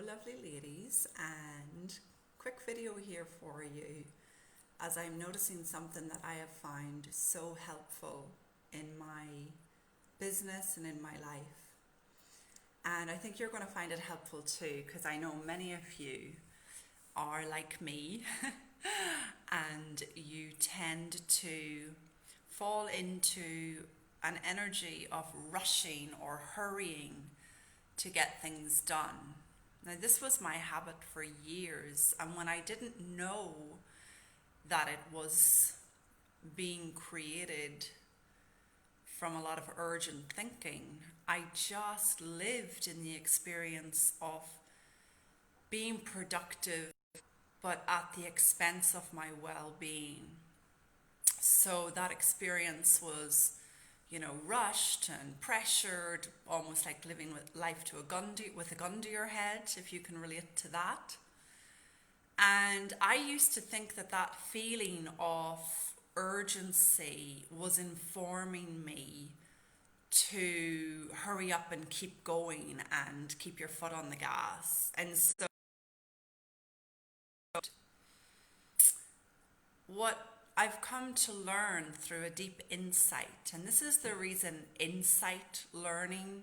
lovely ladies, and quick video here for you as I'm noticing something that I have found so helpful in my business and in my life. And I think you're going to find it helpful too, because I know many of you are like me and you tend to fall into an energy of rushing or hurrying to get things done. Now, this was my habit for years, and when I didn't know that it was being created from a lot of urgent thinking, I just lived in the experience of being productive, but at the expense of my well-being. So that experience was, rushed and pressured, almost like living with life to with a gun to your head, if you can relate to that. And I used to think that feeling of urgency was informing me to hurry up and keep going and keep your foot on the gas. And so what I've come to learn through a deep insight, and this is the reason insight learning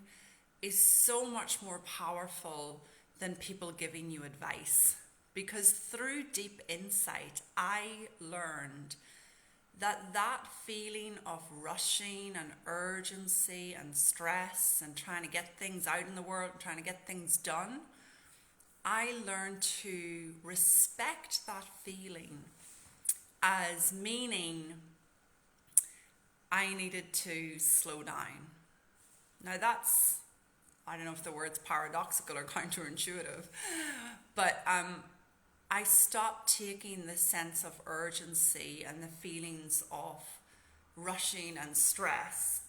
is so much more powerful than people giving you advice. Because through deep insight, I learned that feeling of rushing and urgency and stress and trying to get things out in the world, trying to get things done, I learned to respect that feeling as meaning I needed to slow down. Now that's, I don't know if the word's paradoxical or counterintuitive, but I stopped taking the sense of urgency and the feelings of rushing and stress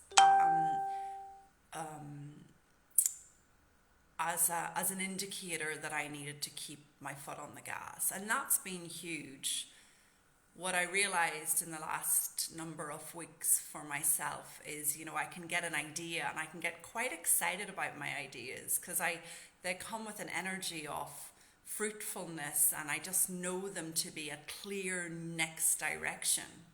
as an indicator that I needed to keep my foot on the gas. And that's been huge. What I realized in the last number of weeks for myself is, I can get an idea and I can get quite excited about my ideas because they come with an energy of fruitfulness, and I just know them to be a clear next direction.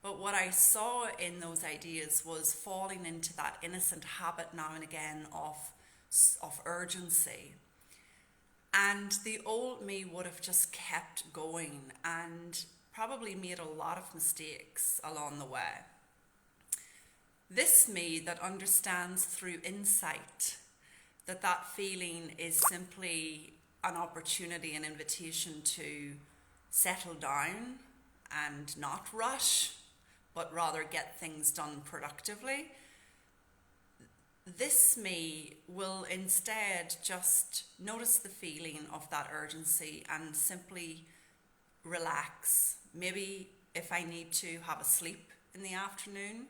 But what I saw in those ideas was falling into that innocent habit now and again of urgency. And the old me would have just kept going and probably made a lot of mistakes along the way. This me that understands through insight that feeling is simply an opportunity, an invitation to settle down and not rush, but rather get things done productively. This me will instead just notice the feeling of that urgency and simply relax. Maybe if I need to have a sleep in the afternoon,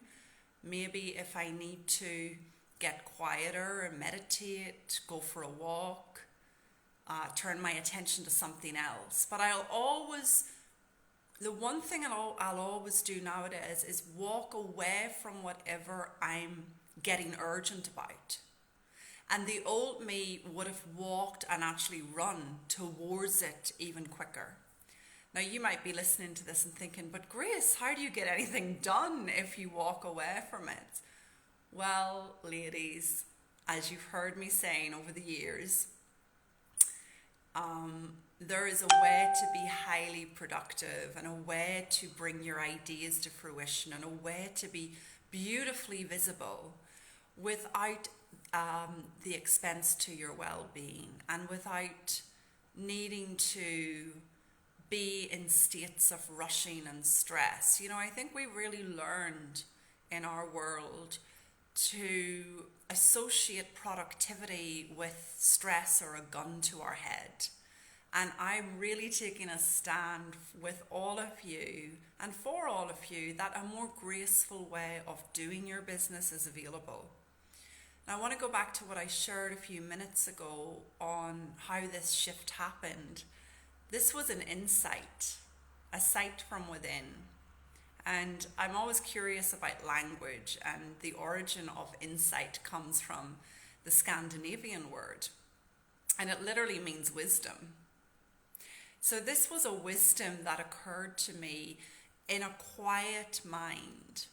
maybe if I need to get quieter and meditate, go for a walk, turn my attention to something else. But the one thing I'll always do nowadays is walk away from whatever I'm getting urgent about. And the old me would have walked and actually run towards it even quicker. Now you might be listening to this and thinking, but Grace, how do you get anything done if you walk away from it? Well, ladies, as you've heard me saying over the years, there is a way to be highly productive and a way to bring your ideas to fruition and a way to be beautifully visible without the expense to your well-being and without needing to be in states of rushing and stress. I think we really learned in our world to associate productivity with stress or a gun to our head. And I'm really taking a stand with all of you and for all of you that a more graceful way of doing your business is available. Now I want to go back to what I shared a few minutes ago on how this shift happened. This was an insight, a sight from within. And I'm always curious about language, and the origin of insight comes from the Scandinavian word. and it literally means wisdom. So this was a wisdom that occurred to me in a quiet mind,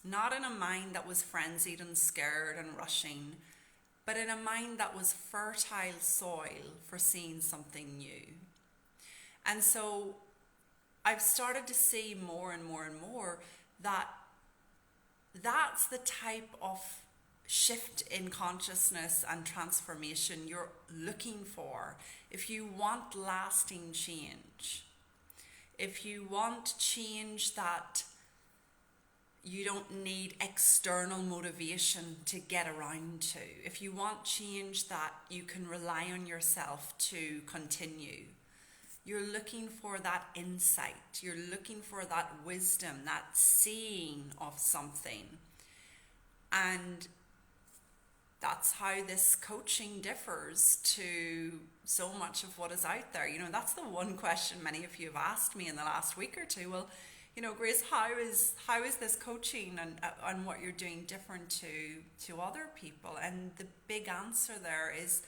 not in a mind that was frenzied and scared and rushing, but in a mind that was fertile soil for seeing something new. And so I've started to see more and more and more that that's the type of shift in consciousness and transformation you're looking for if you want lasting change. If you want change that you don't need external motivation to get around to, if you want change that you can rely on yourself to continue, you're looking for that insight, you're looking for that wisdom, that seeing of something. And that's how this coaching differs to so much of what is out there. You know, that's the one question many of you have asked me in the last week or two. Well, you know, Grace, how is this coaching and what you're doing different to other people? And the big answer there is,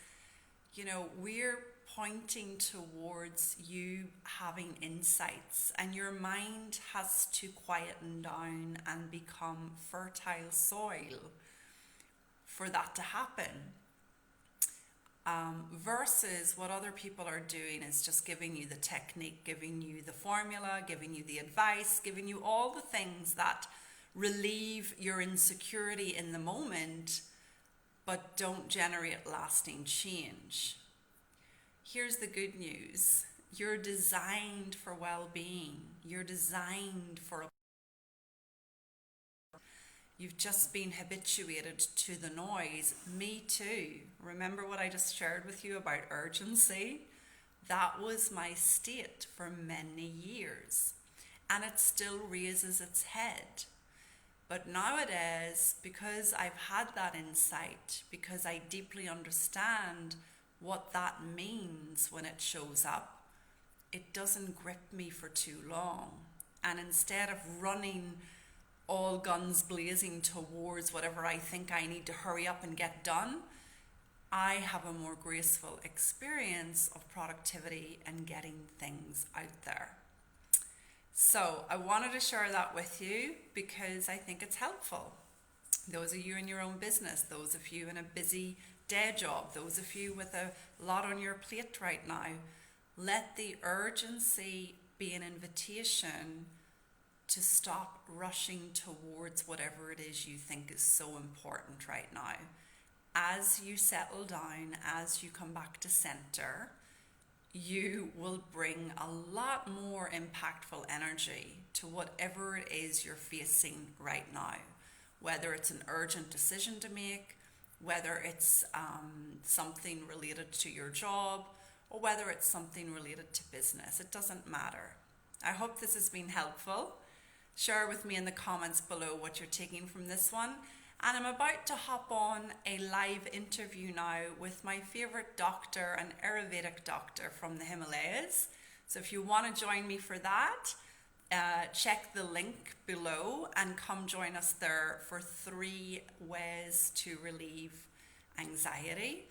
you know, we're pointing towards you having insights, and your mind has to quieten down and become fertile soil for that to happen. Versus what other people are doing is just giving you the technique, giving you the formula, giving you the advice, giving you all the things that relieve your insecurity in the moment, but don't generate lasting change. Here's the good news. You're designed for well-being. You're designed for a... You've just been habituated to the noise. Me too. Remember what I just shared with you about urgency? That was my state for many years. And it still raises its head. But nowadays, because I've had that insight, because I deeply understand what that means when it shows up, it doesn't grip me for too long. And instead of running all guns blazing towards whatever I think I need to hurry up and get done, I have a more graceful experience of productivity and getting things out there. So I wanted to share that with you because I think it's helpful. Those of you in your own business, those of you in a busy day job, those of you with a lot on your plate right now, let the urgency be an invitation to stop rushing towards whatever it is you think is so important right now. As you settle down, as you come back to center, you will bring a lot more impactful energy to whatever it is you're facing right now. Whether it's an urgent decision to make, whether it's something related to your job, or whether it's something related to business. It doesn't matter. I hope this has been helpful. Share with me in the comments below what you're taking from this one. And I'm about to hop on a live interview now with my favorite doctor, an Ayurvedic doctor from the Himalayas. So if you want to join me for that, check the link below and come join us there for 3 ways to relieve anxiety.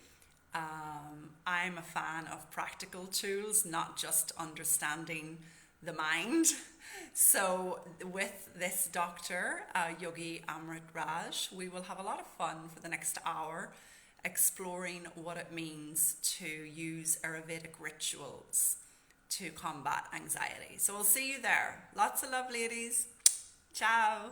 I'm a fan of practical tools, not just understanding the mind. So with this doctor, Yogi Amrit Raj, we will have a lot of fun for the next hour exploring what it means to use Ayurvedic rituals to combat anxiety. So we'll see you there. Lots of love, ladies. Ciao.